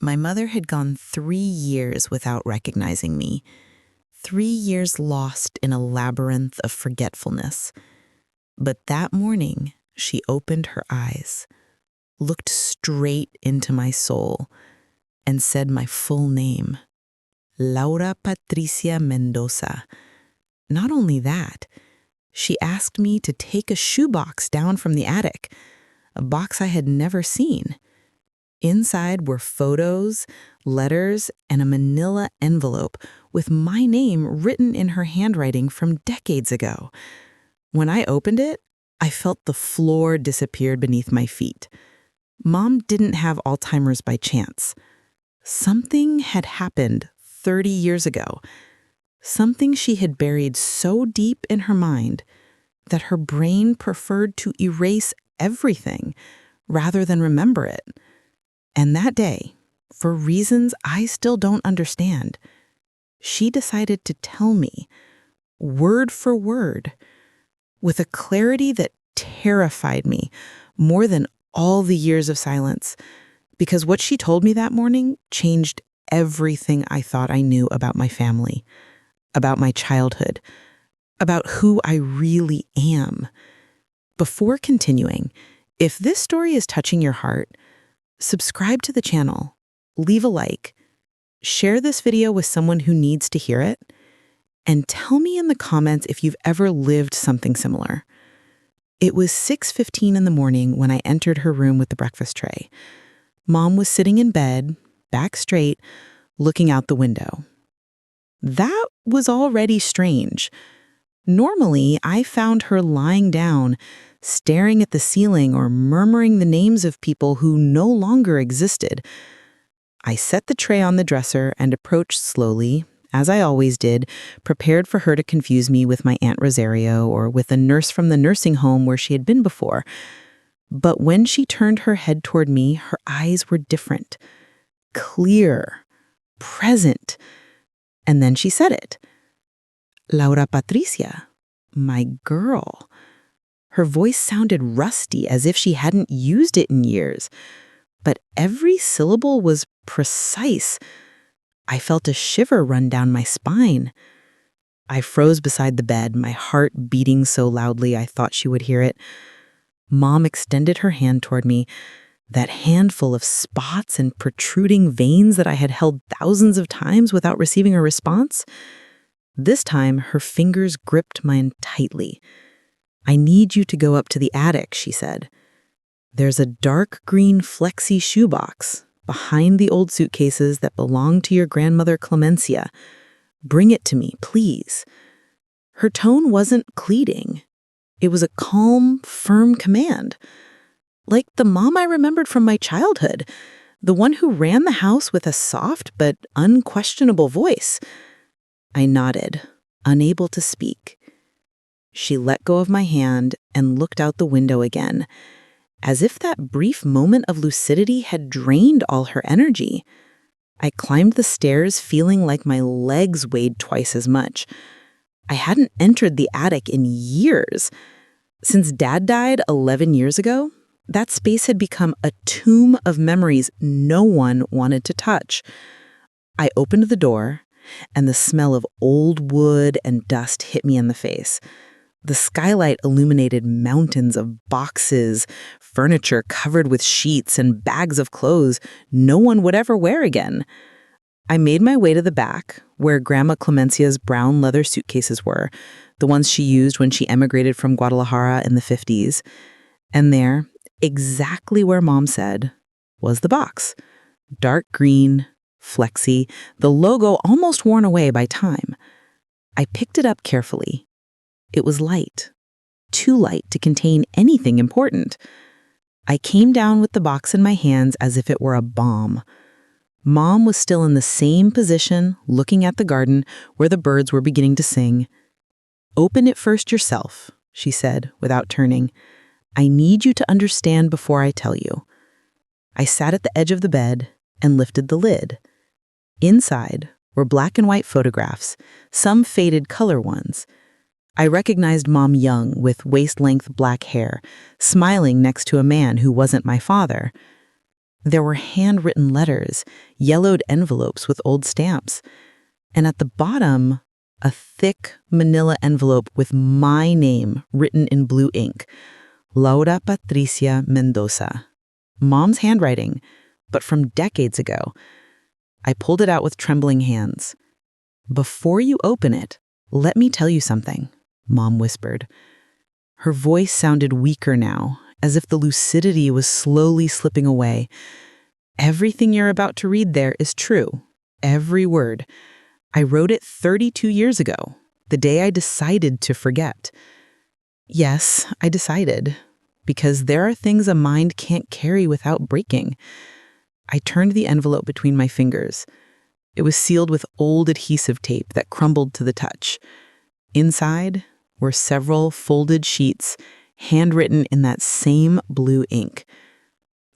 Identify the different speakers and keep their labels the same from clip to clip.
Speaker 1: My mother had gone 3 years without recognizing me, 3 years lost in a labyrinth of forgetfulness. But that morning, she opened her eyes, looked straight into my soul, and said my full name, Laura Patricia Mendoza. Not only that, she asked me to take a shoebox down from the attic, a box I had never seen. Inside were photos, letters, and a manila envelope with my name written in her handwriting from decades ago. When I opened it, I felt the floor disappear beneath my feet. Mom didn't have Alzheimer's by chance. Something had happened 30 years ago. Something she had buried so deep in her mind that her brain preferred to erase everything rather than remember it. And that day, for reasons I still don't understand, she decided to tell me, word for word, with a clarity that terrified me more than all the years of silence, because what she told me that morning changed everything I thought I knew about my family, about my childhood, about who I really am. Before continuing, if this story is touching your heart, subscribe to the channel, leave a like, share this video with someone who needs to hear it, and tell me in the comments if you've ever lived something similar. It was 6:15 in the morning when I entered her room with the breakfast tray. Mom was sitting in bed, back straight, looking out the window. That was already strange. Normally, I found her lying down, staring at the ceiling or murmuring the names of people who no longer existed. I set the tray on the dresser and approached slowly, as I always did, prepared for her to confuse me with my Aunt Rosario or with a nurse from the nursing home where she had been before. But when she turned her head toward me, her eyes were different, clear, present. And then she said it. Laura Patricia, my girl. Her voice sounded rusty, as if she hadn't used it in years. But every syllable was precise. I felt a shiver run down my spine. I froze beside the bed, my heart beating so loudly I thought she would hear it. Mom extended her hand toward me, that handful of spots and protruding veins that I had held thousands of times without receiving a response. This time, her fingers gripped mine tightly. I need you to go up to the attic, she said. There's a dark green flexi shoebox behind the old suitcases that belonged to your grandmother Clemencia. Bring it to me, please. Her tone wasn't pleading. It was a calm, firm command. Like the mom I remembered from my childhood, the one who ran the house with a soft but unquestionable voice. I nodded, unable to speak. She let go of my hand and looked out the window again, as if that brief moment of lucidity had drained all her energy. I climbed the stairs feeling like my legs weighed twice as much. I hadn't entered the attic in years. Since Dad died 11 years ago, that space had become a tomb of memories no one wanted to touch. I opened the door, and the smell of old wood and dust hit me in the face. The skylight illuminated mountains of boxes, furniture covered with sheets, and bags of clothes no one would ever wear again. I made my way to the back, where Grandma Clemencia's brown leather suitcases were, the ones she used when she emigrated from Guadalajara in the 50s. And there, exactly where Mom said, was the box. Dark green, flexy, the logo almost worn away by time. I picked it up carefully. It was light, too light to contain anything important. I came down with the box in my hands as if it were a bomb. Mom was still in the same position, looking at the garden where the birds were beginning to sing. Open it first yourself, she said, without turning. I need you to understand before I tell you. I sat at the edge of the bed and lifted the lid. Inside were black and white photographs, some faded color ones. I recognized Mom young with waist-length black hair, smiling next to a man who wasn't my father. There were handwritten letters, yellowed envelopes with old stamps, and at the bottom, a thick manila envelope with my name written in blue ink, Laura Patricia Mendoza. Mom's handwriting, but from decades ago. I pulled it out with trembling hands. "Before you open it, let me tell you something," Mom whispered. Her voice sounded weaker now, as if the lucidity was slowly slipping away. "Everything you're about to read there is true. Every word. I wrote it 32 years ago, the day I decided to forget." Yes, I decided, because there are things a mind can't carry without breaking. I turned the envelope between my fingers. It was sealed with old adhesive tape that crumbled to the touch. Inside were several folded sheets, handwritten in that same blue ink.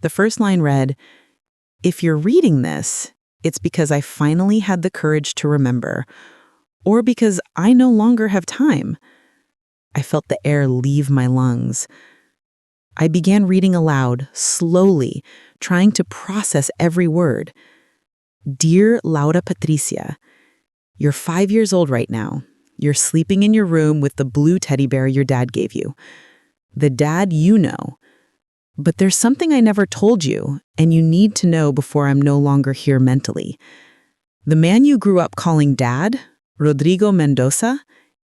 Speaker 1: The first line read, "If you're reading this, it's because I finally had the courage to remember, or because I no longer have time." I felt the air leave my lungs. I began reading aloud, slowly, trying to process every word. "Dear Laura Patricia, you're 5 years old right now. You're sleeping in your room with the blue teddy bear your dad gave you. The dad you know. But there's something I never told you, and you need to know before I'm no longer here mentally. The man you grew up calling Dad, Rodrigo Mendoza,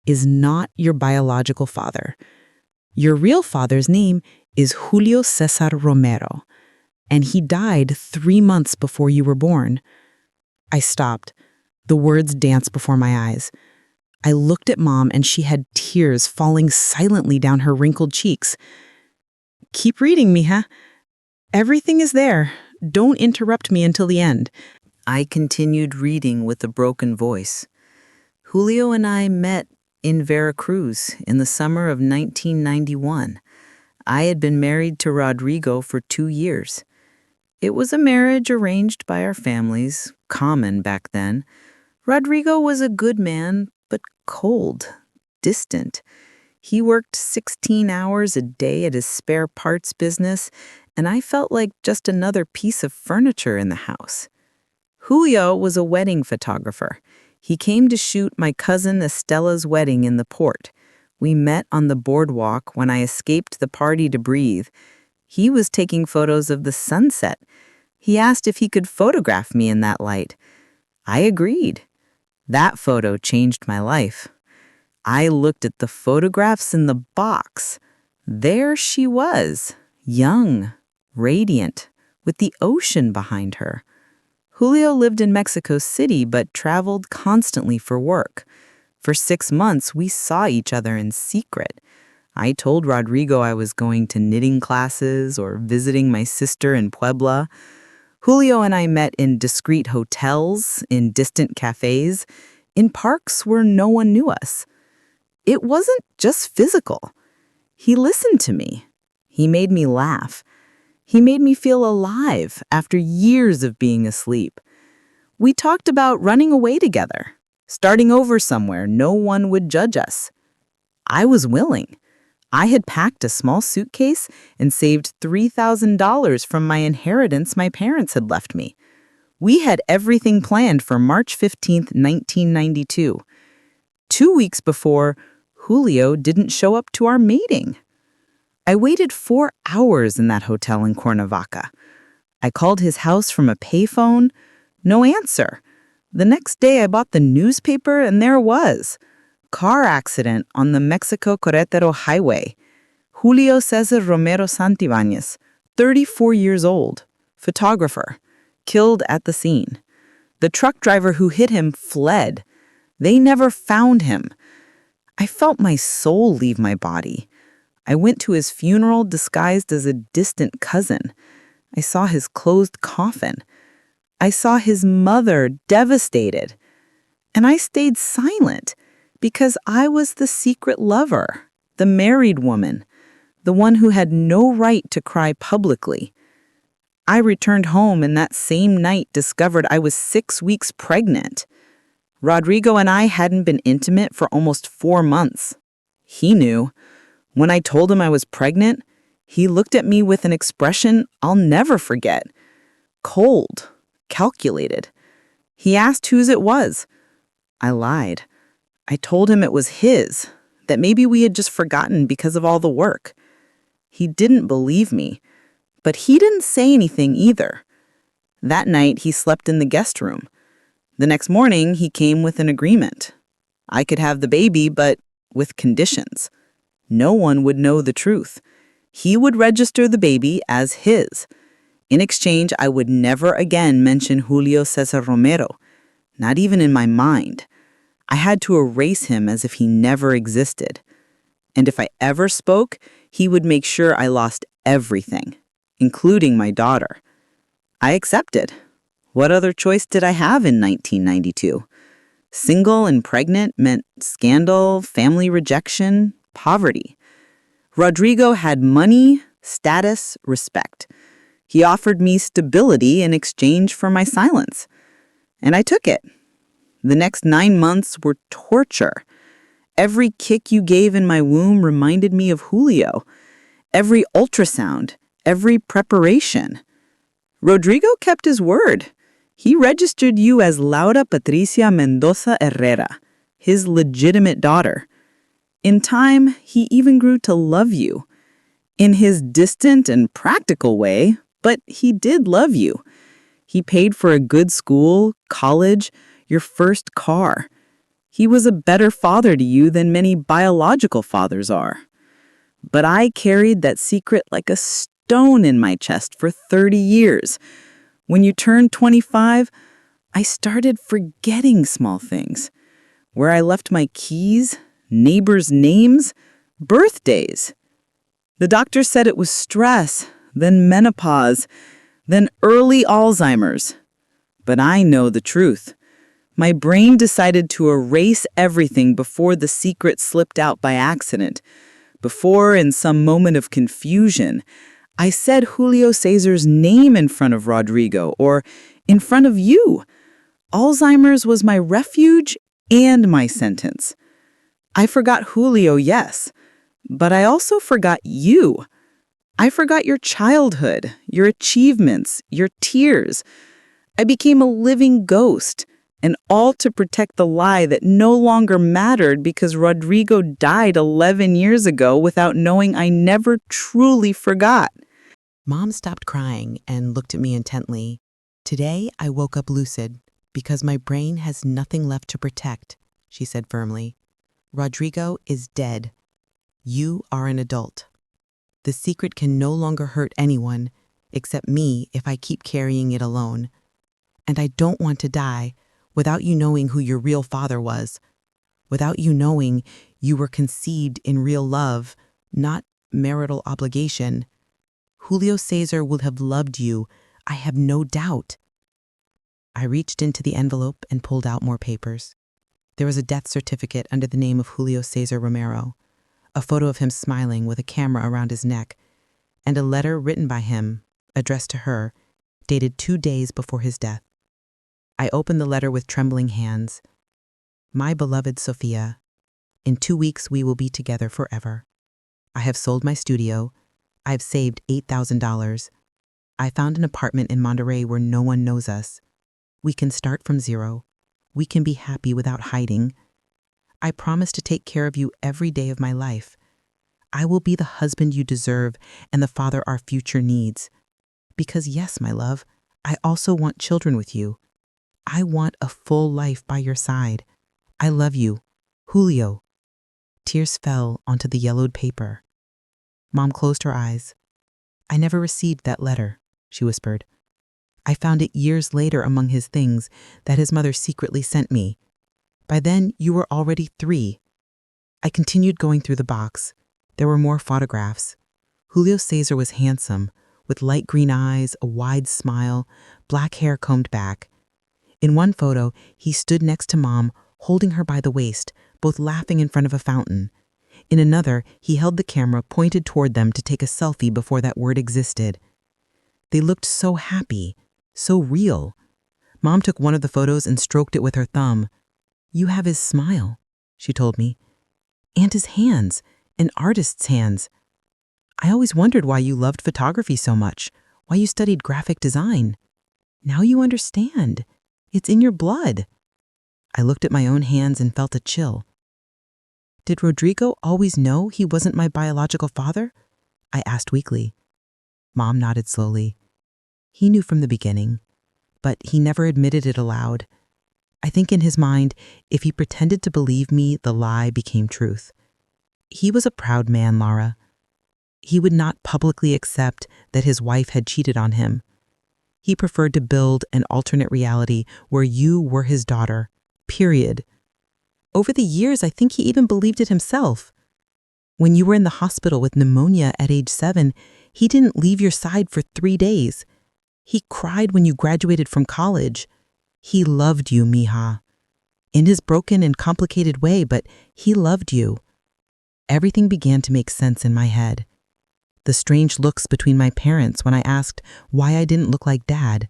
Speaker 1: is not your biological father. Your real father's name is Julio Cesar Romero, and he died 3 months before you were born." I stopped. The words danced before my eyes. I looked at Mom, and she had tears falling silently down her wrinkled cheeks. "Keep reading, mija. Everything is there. Don't interrupt me until the end." I continued reading with a broken voice. "Julio and I met in Veracruz in the summer of 1991. I had been married to Rodrigo for 2 years. It was a marriage arranged by our families, common back then. Rodrigo was a good man, but cold, distant. He worked 16 hours a day at his spare parts business, and I felt like just another piece of furniture in the house. Julio was a wedding photographer. He came to shoot my cousin Estella's wedding in the port. We met on the boardwalk when I escaped the party to breathe. He was taking photos of the sunset. He asked if he could photograph me in that light. I agreed. That photo changed my life. I looked at the photographs in the box. There she was, young, radiant, with the ocean behind her. Julio lived in Mexico City but traveled constantly for work. For 6 months, we saw each other in secret. I told Rodrigo I was going to knitting classes or visiting my sister in Puebla. Julio and I met in discreet hotels, in distant cafes, in parks where no one knew us. It wasn't just physical. He listened to me. He made me laugh. He made me feel alive after years of being asleep. We talked about running away together, starting over somewhere no one would judge us. I was willing. I had packed a small suitcase and saved $3,000 from my inheritance my parents had left me. We had everything planned for March 15th, 1992. 2 weeks before, Julio didn't show up to our meeting. I waited 4 hours in that hotel in Cuernavaca. I called his house from a payphone. No answer. The next day I bought the newspaper and there it was. Car accident on the Mexico-Querétaro highway. Julio Cesar Romero Santibáñez, 34 years old, photographer, killed at the scene. The truck driver who hit him fled. They never found him. I felt my soul leave my body. I went to his funeral disguised as a distant cousin. I saw his closed coffin. I saw his mother devastated. And I stayed silent because I was the secret lover, the married woman, the one who had no right to cry publicly. I returned home and that same night discovered I was 6 weeks pregnant. Rodrigo and I hadn't been intimate for almost 4 months. He knew. When I told him I was pregnant, he looked at me with an expression I'll never forget. cold, calculated. He asked whose it was. I lied. I told him it was his, that maybe we had just forgotten because of all the work. He didn't believe me, but he didn't say anything either. That night, he slept in the guest room. The next morning, he came with an agreement. I could have the baby, but with conditions. No one would know the truth. He would register the baby as his. In exchange, I would never again mention Julio Cesar Romero, not even in my mind. I had to erase him as if he never existed. And if I ever spoke, he would make sure I lost everything, including my daughter. I accepted. What other choice did I have in 1992? Single and pregnant meant scandal, family rejection, poverty. Rodrigo had money, status, respect. He offered me stability in exchange for my silence. And I took it. The next 9 months were torture. Every kick you gave in my womb reminded me of Julio. Every ultrasound, every preparation. Rodrigo kept his word. He registered you as Laura Patricia Mendoza Herrera, his legitimate daughter. In time, he even grew to love you. In his distant and practical way, but he did love you. He paid for a good school, college, your first car. He was a better father to you than many biological fathers are. But I carried that secret like a stone in my chest for 30 years. When you turned 25, I started forgetting small things. Where I left my keys, neighbors' names, birthdays. The doctor said it was stress, then menopause, then early Alzheimer's. But I know the truth. My brain decided to erase everything before the secret slipped out by accident. Before, in some moment of confusion, I said Julio Cesar's name in front of Rodrigo or in front of you. Alzheimer's was my refuge and my sentence. I forgot Julio, yes, but I also forgot you. I forgot your childhood, your achievements, your tears. I became a living ghost, and all to protect the lie that no longer mattered because Rodrigo died 11 years ago without knowing I never truly forgot. Mom stopped crying and looked at me intently. Today, I woke up lucid because my brain has nothing left to protect, she said firmly. Rodrigo is dead. You are an adult. The secret can no longer hurt anyone except me if I keep carrying it alone. And I don't want to die without you knowing who your real father was, without you knowing you were conceived in real love, not marital obligation. Julio Cesar will have loved you, I have no doubt. I reached into the envelope and pulled out more papers. There was a death certificate under the name of Julio Cesar Romero, a photo of him smiling with a camera around his neck, and a letter written by him, addressed to her, dated 2 days before his death. I opened the letter with trembling hands. My beloved Sophia, in 2 weeks we will be together forever. I have sold my studio. I have saved $8,000. I found an apartment in Monterey where no one knows us. We can start from zero. We can be happy without hiding. I promise to take care of you every day of my life. I will be the husband you deserve and the father our future needs. Because yes, my love, I also want children with you. I want a full life by your side. I love you, Julio. Tears fell onto the yellowed paper. Mom closed her eyes. I never received that letter, she whispered. I found it years later among his things that his mother secretly sent me. By then, you were already 3. I continued going through the box. There were more photographs. Julio Cesar was handsome, with light green eyes, a wide smile, black hair combed back. In one photo, he stood next to Mom, holding her by the waist, both laughing in front of a fountain. In another, he held the camera pointed toward them to take a selfie before that word existed. They looked so happy, so real. Mom took one of the photos and stroked it with her thumb. You have his smile, she told me, and his hands, an artist's hands. I always wondered why you loved photography so much, why you studied graphic design.
Speaker 2: Now you understand. It's in your blood. I looked at my own hands and felt a chill. Did Rodrigo always know he wasn't my biological father? I asked weakly. Mom nodded slowly. He knew from the beginning, but he never admitted it aloud. I think in his mind, if he pretended to believe me, the lie became truth. He was a proud man, Lara. He would not publicly accept that his wife had cheated on him. He preferred to build an alternate reality where you were his daughter, period. Over the years, I think he even believed it himself. When you were in the hospital with pneumonia at age 7, he didn't leave your side for 3 days. He cried when you graduated from college. He loved you, mija. In his broken and complicated way, but he loved you. Everything began to make sense in my head. The strange looks between my parents when I asked why I didn't look like Dad.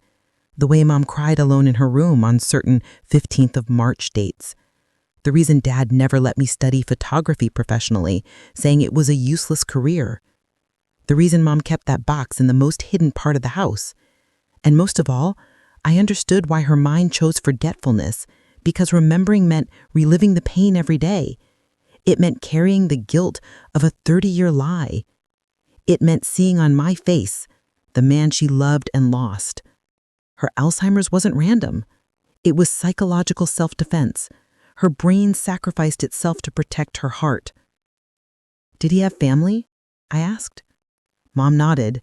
Speaker 2: The way Mom cried alone in her room on certain 15th of March dates. The reason Dad never let me study photography professionally, saying it was a useless career. The reason Mom kept that box in the most hidden part of the house. And most of all, I understood why her mind chose forgetfulness, because remembering meant reliving the pain every day. It meant carrying the guilt of a 30-year lie. It meant seeing on my face the man she loved and lost. Her Alzheimer's wasn't random. It was psychological self-defense. Her brain sacrificed itself to protect her heart. Did he have family? I asked. Mom nodded.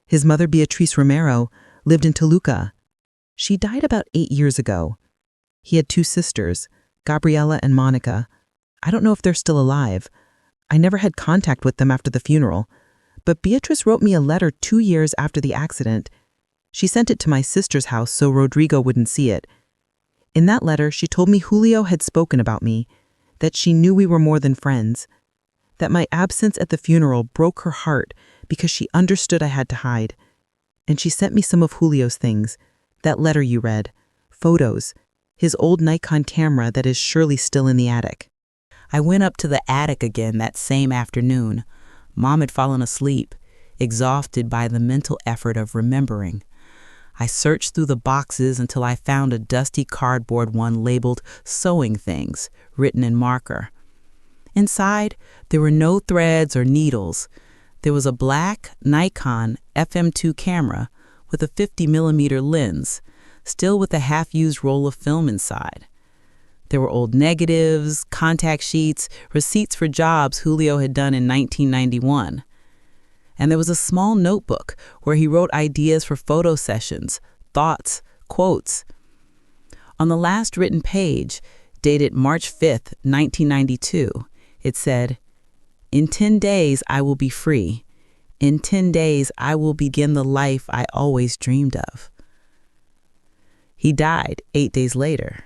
Speaker 2: His mother, Beatriz Romero, lived in Toluca. She died about 8 years ago. He had 2 sisters, Gabriela and Monica. I don't know if they're still alive. I never had contact with them after the funeral. But Beatriz wrote me a letter 2 years after the accident. She sent it to my sister's house so Rodrigo wouldn't see it. In that letter, she told me Julio had spoken about me, that she knew we were more than friends, that my absence at the funeral broke her heart because she understood I had to hide. And she sent me some of Julio's things, that letter you read, photos, his old Nikon camera that is surely still in the attic. I went up to the attic again that same afternoon. Mom had fallen asleep, exhausted by the mental effort of remembering. I searched through the boxes until I found a dusty cardboard one labeled sewing things, written in marker. Inside, there were no threads or needles. There was a black Nikon FM2 camera with a 50mm lens, still with a half-used roll of film inside. There were old negatives, contact sheets, receipts for jobs Julio had done in 1991. And there was a small notebook where he wrote ideas for photo sessions, thoughts, quotes. On the last written page, dated March 5th, 1992, it said, "In 10 days, I will be free. In 10 days, I will begin the life I always dreamed of." He died 8 days later.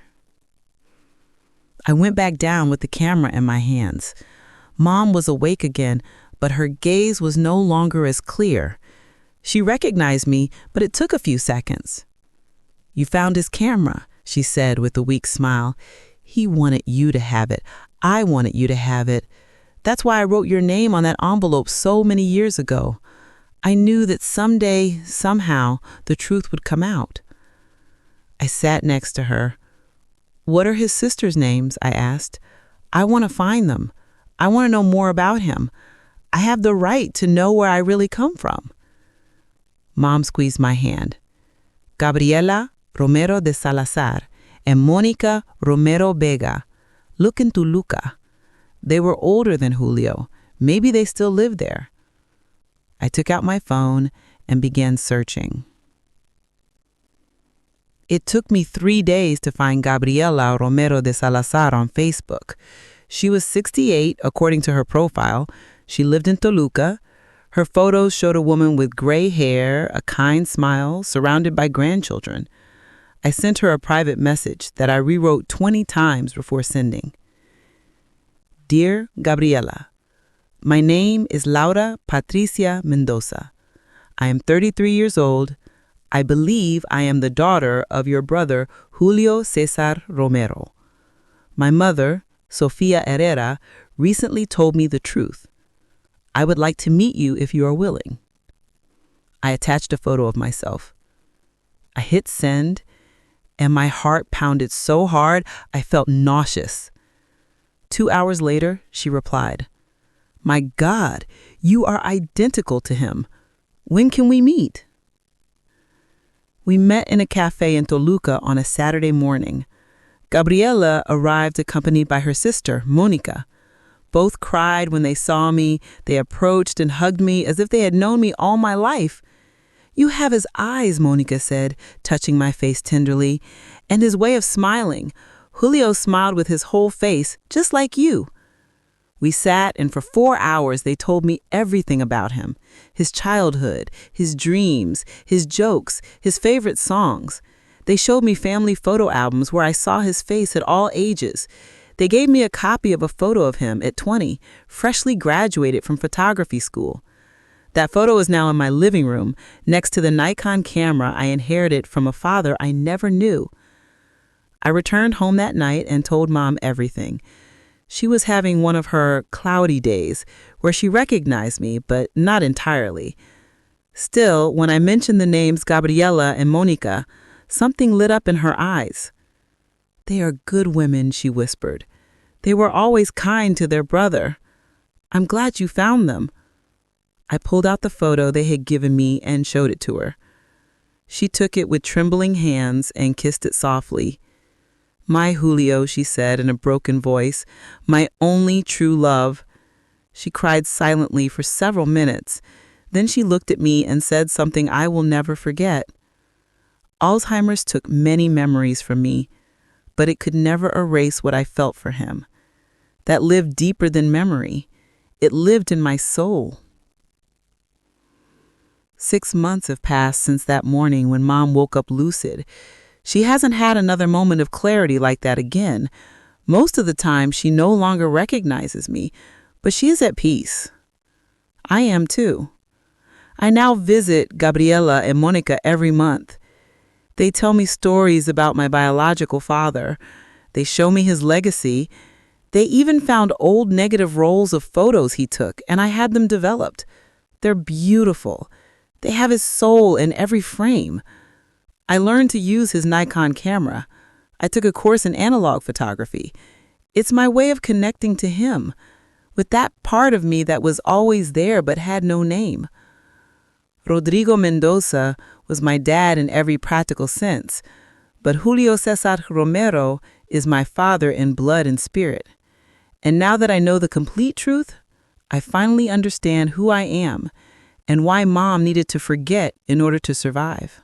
Speaker 2: I went back down with the camera in my hands. Mom was awake again, but her gaze was no longer as clear. She recognized me, but it took a few seconds. "You found his camera," she said with a weak smile. "He wanted you to have it. I wanted you to have it. That's why I wrote your name on that envelope so many years ago. I knew that someday, somehow, the truth would come out." I sat next to her. "What are his sisters' names?" I asked. "I want to find them. I want to know more about him. I have the right to know where I really come from." Mom squeezed my hand. "Gabriela Romero de Salazar and Monica Romero Vega. Look in Toluca. They were older than Julio. Maybe they still live there." I took out my phone and began searching. It took me 3 days to find Gabriela Romero de Salazar on Facebook. She was 68, according to her profile. She lived in Toluca. Her photos showed a woman with gray hair, a kind smile, surrounded by grandchildren. I sent her a private message that I rewrote 20 times before sending. "Dear Gabriela, my name is Laura Patricia Mendoza. I am 33 years old. I believe I am the daughter of your brother Julio Cesar Romero. My mother, Sofia Herrera, recently told me the truth. I would like to meet you if you are willing." I attached a photo of myself. I hit send, and my heart pounded so hard I felt nauseous. 2 hours later, she replied, "My God, you are identical to him. When can we meet?" We met in a cafe in Toluca on a Saturday morning. Gabriela arrived accompanied by her sister, Monica. Both cried when they saw me. They approached and hugged me as if they had known me all my life. "You have his eyes," Monica said, touching my face tenderly, "and his way of smiling. Julio smiled with his whole face, just like you." We sat, and for 4 hours they told me everything about him: his childhood, his dreams, his jokes, his favorite songs. They showed me family photo albums where I saw his face at all ages. They gave me a copy of a photo of him at 20, freshly graduated from photography school. That photo is now in my living room, next to the Nikon camera I inherited from a father I never knew. I returned home that night and told Mom everything. She was having one of her cloudy days, where she recognized me, but not entirely. Still, when I mentioned the names Gabriela and Monica, something lit up in her eyes. "They are good women," she whispered. "They were always kind to their brother. I'm glad you found them." I pulled out the photo they had given me and showed it to her. She took it with trembling hands and kissed it softly. "My Julio," she said in a broken voice, "my only true love." She cried silently for several minutes. Then she looked at me and said something I will never forget. Alzheimer's took many memories from me, but it could never erase what I felt for him. That lived deeper than memory. It lived in my soul. 6 months have passed since that morning when Mom woke up lucid. She hasn't had another moment of clarity like that again. Most of the time, she no longer recognizes me, but she is at peace. I am too. I now visit Gabriela and Monica every month. They tell me stories about my biological father. They show me his legacy. They even found old negative rolls of photos he took, and I had them developed. They're beautiful. They have his soul in every frame. I learned to use his Nikon camera. I took a course in analog photography. It's my way of connecting to him, with that part of me that was always there but had no name. Rodrigo Mendoza was my dad in every practical sense, but Julio Cesar Romero is my father in blood and spirit. And now that I know the complete truth, I finally understand who I am and why Mom needed to forget in order to survive.